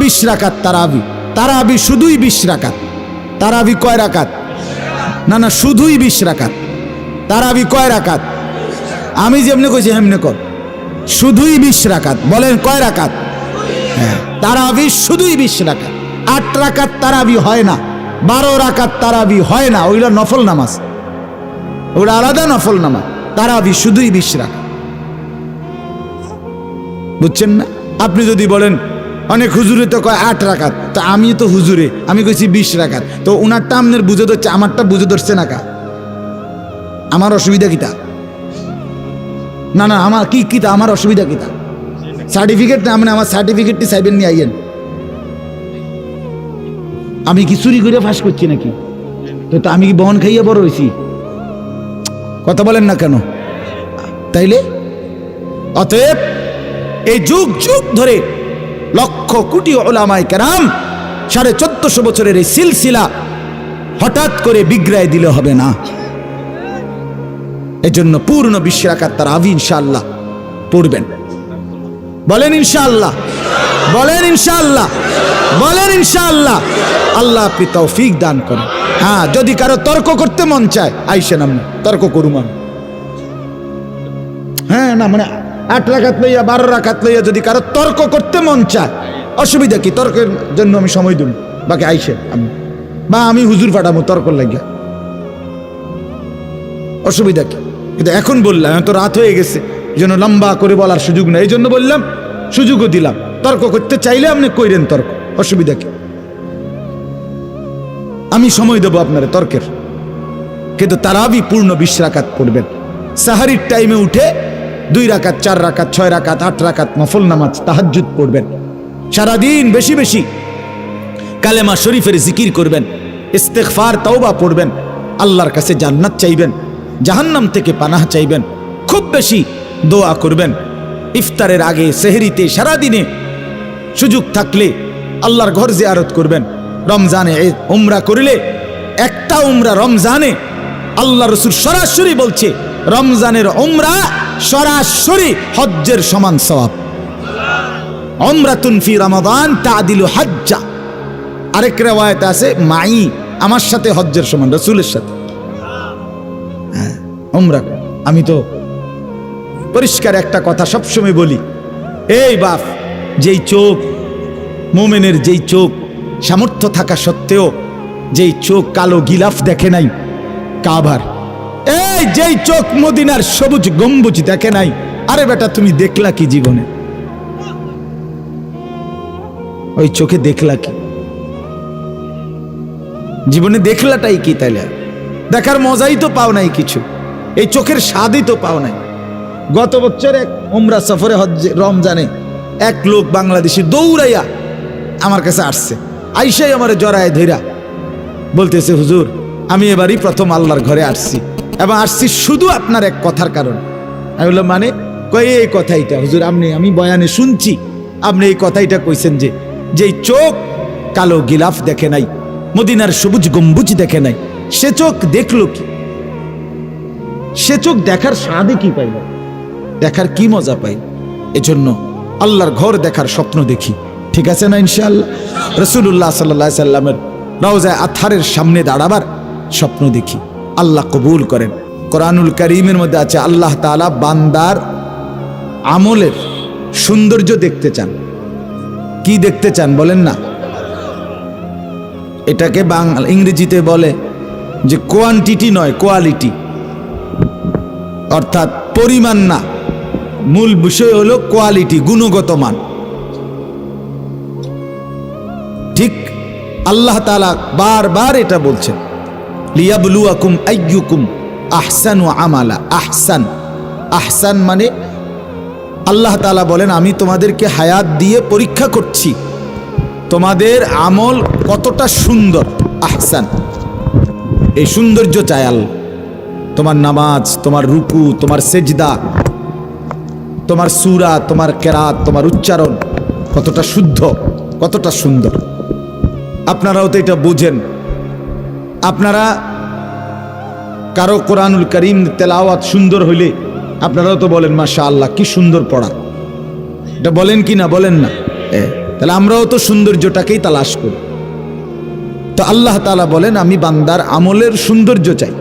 20 রাকাত তারাবি। তারাবি শুধুই 20 রাকাত। তারাবি কয় রাকাত? না না, শুধুই 20 রাকাত। তারাবি কয় রাকাত? আমি যেমনি কইছি হেমনে কর, শুধুই 20 রাকাত। বলেন কয় রাকাত? হ্যাঁ, তারাবি শুধুই 20 রাকাত। 8 রাকাত তারাবি হয় না, 12 রাকাত তারাবি হয় না, ওইগুলো নফল নামাজ, ওটা আলাদা নফল নামাজ। তারাবি শুধুই 20 রাকাত। বুঝছেন না? আপনি যদি বলেন অনেক হুজুরে তো কয় 8 রাকাত, তো আমি তো হুজুরে, আমি কইছি 20 রাকাত, তো ওনারটা আপনার বুঝে ধরছে, আমারটা বুঝে ধরছে না কা? আমার অসুবিধা কিতা? না না, আমার কি কিতা, আমার অসুবিধা কিতা? সার্টিফিকেট না, মানে আমার সার্টিফিকেটটি চাইবেন নিয়ে আইয়েন। আমি কি চুরি করে ফাঁস করছি নাকি? তো আমি কি বহন খাইয়া বড় হয়েছি? কথা বলেন না কেন? তাইলে অতএব এই যুগ যুগ ধরে লক্ষ কোটি উলামায়ে কেরাম 1450 বছরের এই সিলসিলা হঠাৎ করে বিগড়ায় দিলে হবে না। এজন্য পূর্ণ 20 রাকাত তারাবি ইনশাআল্লাহ পড়বেন। বলেন ইনশাআল্লাহ, বলেন ইনশাআল্লাহ, বলেন ইনশাআল্লাহ। আল্লাহ আপনি তৌফিক দান করেন। হ্যাঁ, যদি কারো তর্ক করতে মন চায় আইসেন, আমি তর্ক করুম আমি। হ্যাঁ, না মানে 8 রাকাত লইয়া 12 রাকাত লইয়া যদি কারো তর্ক করতে মন চায়, অসুবিধা কি? তর্কের জন্য আমি সময় দেব, বাকি আইসেন আমি, বা আমি হুজুর পাঠাবো তর্ক লাগিয়া, অসুবিধা কি? কিন্তু এখন বললাম, তো রাত হয়ে গেছে, এই জন্য লম্বা করে বলার সুযোগ নেই, এই জন্য বললাম, সুযোগও দিলাম। তর্ক করতে চাইলে আপনি কইরেন তর্ক, অসুবিধা কি? আমি সময় দেবো আপনারা তর্কের। কিন্তু তারাবি পূর্ণ 20 রাকাত পড়বেন। সাহারির টাইমে উঠে 2 রাকাত, 4 রাকাত, 6 রাকাত, 8 রাকাত নফল নামাজ তাহাজ্জুদ পড়বেন। সারাদিন বেশি বেশি কালেমা শরীফের জিকির করবেন, ইস্তেগফার তওবা পড়বেন, আল্লাহর কাছে জান্নাত চাইবেন, জাহান্নাম থেকে পানাহ চাইবেন, খুব বেশি দোয়া করবেন। ইফতারের আগে, সেহরিতে, সারাদিনে সুযোগ থাকলে আল্লাহর ঘর জিয়ারত করবেন। রমজানে উমরা করলে, একটা উমরা রমজানে, আল্লাহ রাসূল সরাসরি বলছে রমজানের উমরা সরাসরি হজ্জের সমান সওয়াব। উমরাতুন ফি রমাদান তাদিলু হজ্জা। আরেক riwayat আছে মাই, আমার সাথে হজ্জের সমান, রাসূলের সাথে। হ্যাঁ, উমরা। আমি তো পরিষ্কার একটা কথা সবসময় বলি, এই বাপ, যেই চোখ মুমিনের, যেই চোখ সামর্থ্য থাকা সত্ত্বেও যেই চোখ কালো গিলাফ দেখে নাই কাবার, এই যেই চোখ মদিনার সবুজ গম্বুজ দেখে নাই, আরে বেটা তুমি দেখলা কি জীবনে? ওই চোখে দেখলা কি জীবনে? দেখলাটাই কি? তাইলে দেখার মজাই তো পাও নাই কিছু, এই চোখের স্বাদই তো পাও নাই। গত বছর এক উমরা সফরে হজ্জে রমজানে এক লোক বাংলাদেশি দৌড়াইয়া আমার কাছে আসছে, আইসাই আমার জড়ায় ধইরা বলতেছে, হুজুর আমি এবারই প্রথম আল্লাহর ঘরে আসছি, এবং আসছি শুধু আপনার এক কথার কারণ। আমি বললাম মানে? কই এই কথাইটা হুজুর, আমি বয়ানে শুনছি আপনি এই কথাইটা কইছেন যে যেই চোখ কালো গিলাফ দেখে নাই, মদিনার সবুজ গম্বুজ দেখে নাই, সে চোখ দেখলো কি? সে চোখ দেখার স্বাদে কি পাইল? দেখার কি মজা পাই? এজন্য আল্লাহর ঘর দেখার স্বপ্ন দেখি, ঠিক আছে না? ইনশাআল্লাহ রাসূলুল্লাহ সাল্লাল্লাহু আলাইহি সাল্লামের রওজায়ে আতহারের সামনে দাঁড়াবার স্বপ্ন দেখি, আল্লাহ কবুল করেন। কোরআনুল কারীমের মধ্যে আছে আল্লাহ তাআলা বান্দার আমলের সৌন্দর্য দেখতে চান। কি দেখতে চান বলেন না? এটাকে বাংলা ইংরেজিতে বলে যে কোয়ান্টিটি নয়, কোয়ালিটি, অর্থাৎ পরিমাণ না, মূল বিষয় হলো কোয়ালিটি, গুণগত মান। ঠিক আল্লাহ তাআলা বারবার এটা বলছেন, লিয়াবলুয়াকুম আইয়ুকুম আহসানু আমালা। আহসান, আহসান মানে আল্লাহ তাআলা বলেন আমি তোমাদেরকে হায়াত দিয়ে পরীক্ষা করছি, তোমাদের আমল কতটা সুন্দর। আহসান, এই সৌন্দর্য চায় আল্লাহ। তোমার নামাজ, তোমার রুকু, তোমার সেজদা, তোমার সূরা, তোমার কেরাত, তোমার উচ্চারণ কতটা শুদ্ধ, কতটা সুন্দর। আপনারাও তো এটা বুঝেন। আপনারা কারো কোরআনুল কারীম তেলাওয়াত সুন্দর হইলে আপনারাও তো বলেন মাশাআল্লাহ কি সুন্দর পড়া, এটা বলেন কি না? বলেন না? তাহলে আমরাও তো সৌন্দর্যটাকেই তালাশ করি। তো আল্লাহ তাআলা বলেন আমি বান্দার আমলের সৌন্দর্য চাই।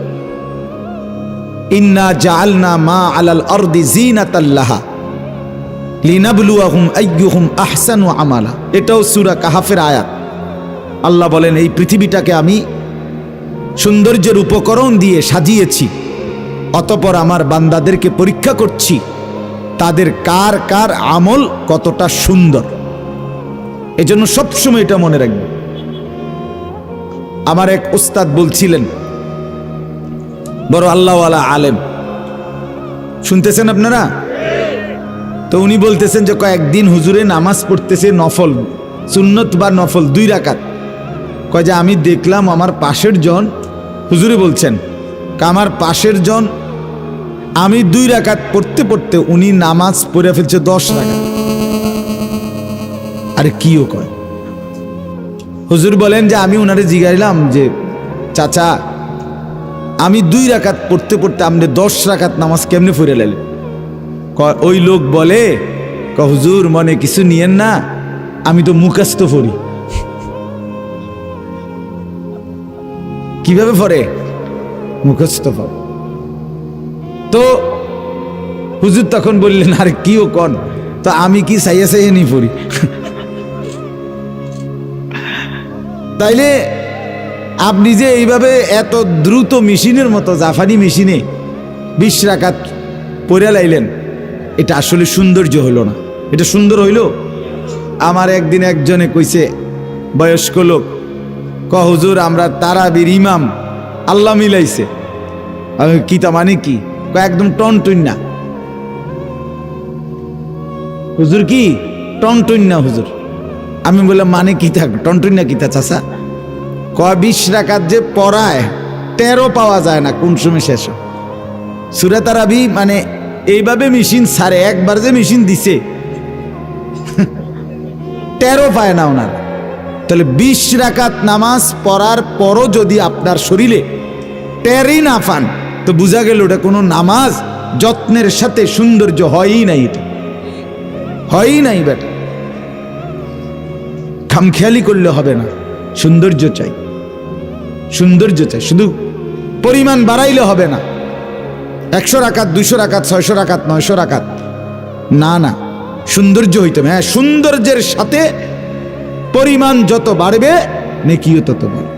ইন্না জাআলনা মা আলাল আরদি যিনাতাল লাহা লিনাবলুয়াহুম আইয়ুহুম আহসানু আমালা। এটাও সূরা কাহাফের আয়াত। আল্লাহ বলেন এই পৃথিবীটাকে আমি সৌন্দর্যের উপকরণ দিয়ে সাজিয়েছি, অতঃপর আমার বান্দাদেরকে পরীক্ষা করছি তাদের কার কার আমল কতটা সুন্দর। এজন্য সবসময় এটা মনে রাখবেন। আমার এক উস্তাদ বলছিলেন, বড় আল্লাহওয়ালা আলেম, শুনতেছেন আপনারা? তো উনি বলতেছেন যে কয়েকদিন হুজুরে নামাজ পড়তেছে নফল, সুন্নত বা নফল 2 রাকাত। কয় যে আমি দেখলাম আমার পাশের জন, হুজুরে বলছেন, আমার পাশের জন আমি 2 রাকাত পড়তে পড়তে উনি নামাজ পড়ে ফেলছে 10 রাকাত। আরে কিও কয়? হুজুর বলেন যে আমি উনারে জিজ্ঞাইলাম যে চাচা আমি 2 রাকাত পড়তে পড়তে আপনি 10 রাকাত নামাজ কেমনে পড়ে লাইলেন? ওই লোক বলে, হুজুর মনে কিছু নিয়েন না, আমি তো মুখস্থ পড়ি। কিভাবে পড়ে? মুখস্থ পড়ে। তো হুজুর তখন বললেন আরে কিও কন, তো আমি কি সাইয়া সাইয়া নি পড়ি? তাইলে আপনি যে এইভাবে এত দ্রুত মেশিনের মতো জাফানি মেশিনে 20 রাকাত পড়ে লাইলেন, এটা আসলে সৌন্দর্য হইল না। এটা সুন্দর হইল? আমার একদিন একজনে কইছে, বয়স্ক লোক, হুজুর আমরা তারাবির ইমাম আল্লাহ মিলাইছে। আমি কি তা মানে কি? একদম টনটুন না হুজুর। কি টনটুন না হুজুর? আমি বললাম মানে কি থাক টনটুন না কিতা চাচা? 20 রাকাত যে পড়ায় 13 পাওয়া যায় না, কোন সময় শেষ হয় সূরা তারাবি। মানে এইভাবে মেশিন ছাড়ে, একবার যে মেশিন দিছে 13 পায় না ওনার। তাহলে 20 রাকাত নামাজ পড়ার পরও যদি আপনার শরীরে 13ই না পান, তো বোঝা গেল ওটা কোনো নামাজ যত্নের সাথে সৌন্দর্য হয়ই নাই। এটা হয়ই নাই বেটা। খামখেয়ালি করলে হবে না, সৌন্দর্য চাই, সৌন্দর্য চাই। শুধু পরিমাণ বাড়াইলে হবে না। 100 রাকাত 200 রাকাত 600 রাকাত 900 রাকাত না, না, সৌন্দর্য হইতে হবে। হ্যাঁ, সৌন্দর্যের সাথে পরিমাণ যত বাড়বে নেকিও তত বাড়বে।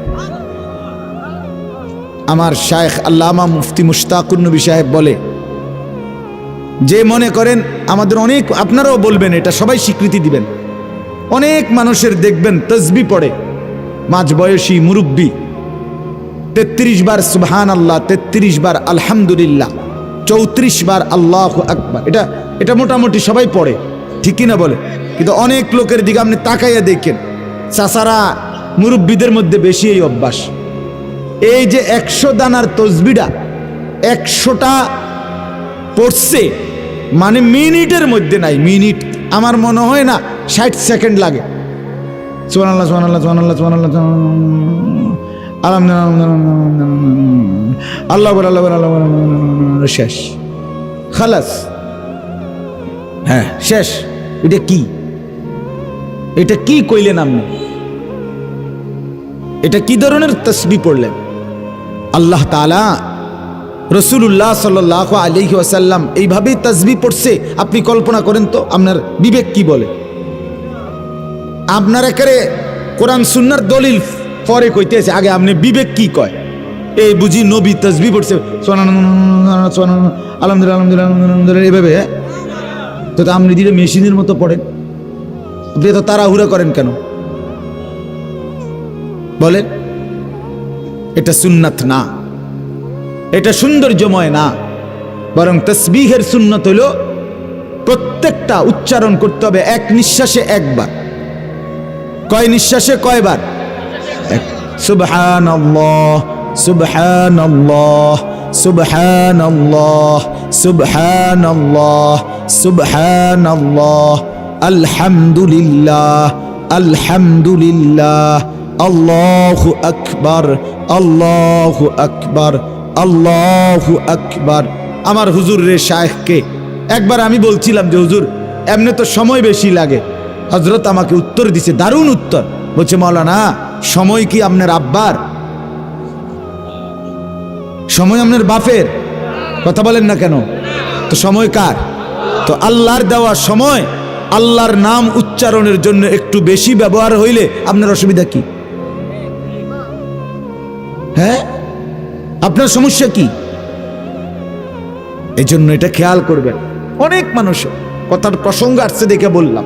আমার শায়েখ আল্লামা মুফতি মুশতাকুর নবী সাহেব বলে, যে মনে করেন আমাদের অনেক, আপনারাও বলবেন এটা, সবাই স্বীকৃতি দিবেন, অনেক মানুষের দেখবেন তসবিহ পড়ে, মাঝবয়সী মুরব্বী, 33 বার সুবহানাল্লাহ, 33 বার আলহামদুলিল্লাহ, 34 বার আল্লাহু আকবার। এটা মোটামুটি সবাই পড়ে, ঠিক কিনা বলে? কিন্তু অনেক লোকের দিকে আপনি তাকাইয়া দেখেন, চাচারা মুরব্বীদের মধ্যে বেশি এই অভ্যাস। এই যে 100 দানার তসবিহটা 100টা পড়ছে, মানে মিনিটের মধ্যে নাই, মিনিট আমার মনে হয় না 60 সেকেন্ড লাগে। সুবহানাল্লাহ সুবহানাল্লাহ সুবহানাল্লাহ সুবহানাল্লাহ আলহামদুলিল্লাহ আল্লাহু আকবার আল্লাহু আকবার আল্লাহু আকবার, শেষ, খালাস। হ্যাঁ শেষ। এটা কি? এটা কি কইলেন আপনি? এটা কি ধরনের তাসবিহ পড়লেন? আল্লাহ তাআলা রাসূলুল্লাহ সাল্লাল্লাহু আলাইহি ওয়াসাল্লাম এইভাবেই তাসবিহ পড়ছে। আপনি কল্পনা করেন তো, আপনার বিবেক কি বলে? আপনার একারে কোরআন সুন্নাহর দলিল পরে কইতেছে, আগে আপনি বিবেক কি কয়? এই বুঝি নবী তাসবিহ পড়ছে আলহামদুলিল্লাহ আলহামদুলিল্লাহ এইভাবে? তো আপনি দিলে মেশিনের মতো পড়েন, আপনি তো তাড়াহুড়া করেন কেন বলেন? এটা সুন্নাত না, এটা সৌন্দর্যময় না, বরং তাসবিহের সুন্নাত হলো প্রত্যেকটা উচ্চারণ করতে হবে এক নিঃশ্বাসে একবার। কয় নিঃশ্বাসে কয়বার? সুবহানাল্লাহ সুবহানাল্লাহ সুবহানাল্লাহ সুবহানাল্লাহ সুবহানাল্লাহ আলহামদুলিল্লাহ আলহামদুলিল্লাহ আল্লাহু আকবার আল্লাহু আকবার আল্লাহু আকবার। আমার হুজুর রে শায়েখকে একবার আমি বলছিলাম যে হুজুর এমনি তো সময় বেশি লাগে, হযরত আমাকে উত্তর দিছে, দারুণ উত্তর। বলছে, মাওলানা সময় কি আপনার আব্বার? সময় আপনার বাপের? কথা বলেন না কেন? তো সময় কার? তো আল্লাহর দেওয়া সময় আল্লাহর নাম উচ্চারণের জন্য একটু বেশি ব্যবহার হইলে আপনার অসুবিধা কি? হ্যাঁ, আপনার সমস্যা কি? এই জন্য এটা খেয়াল করবেন। অনেক মানুষ কথার প্রসঙ্গ আসছে দেখে বললাম।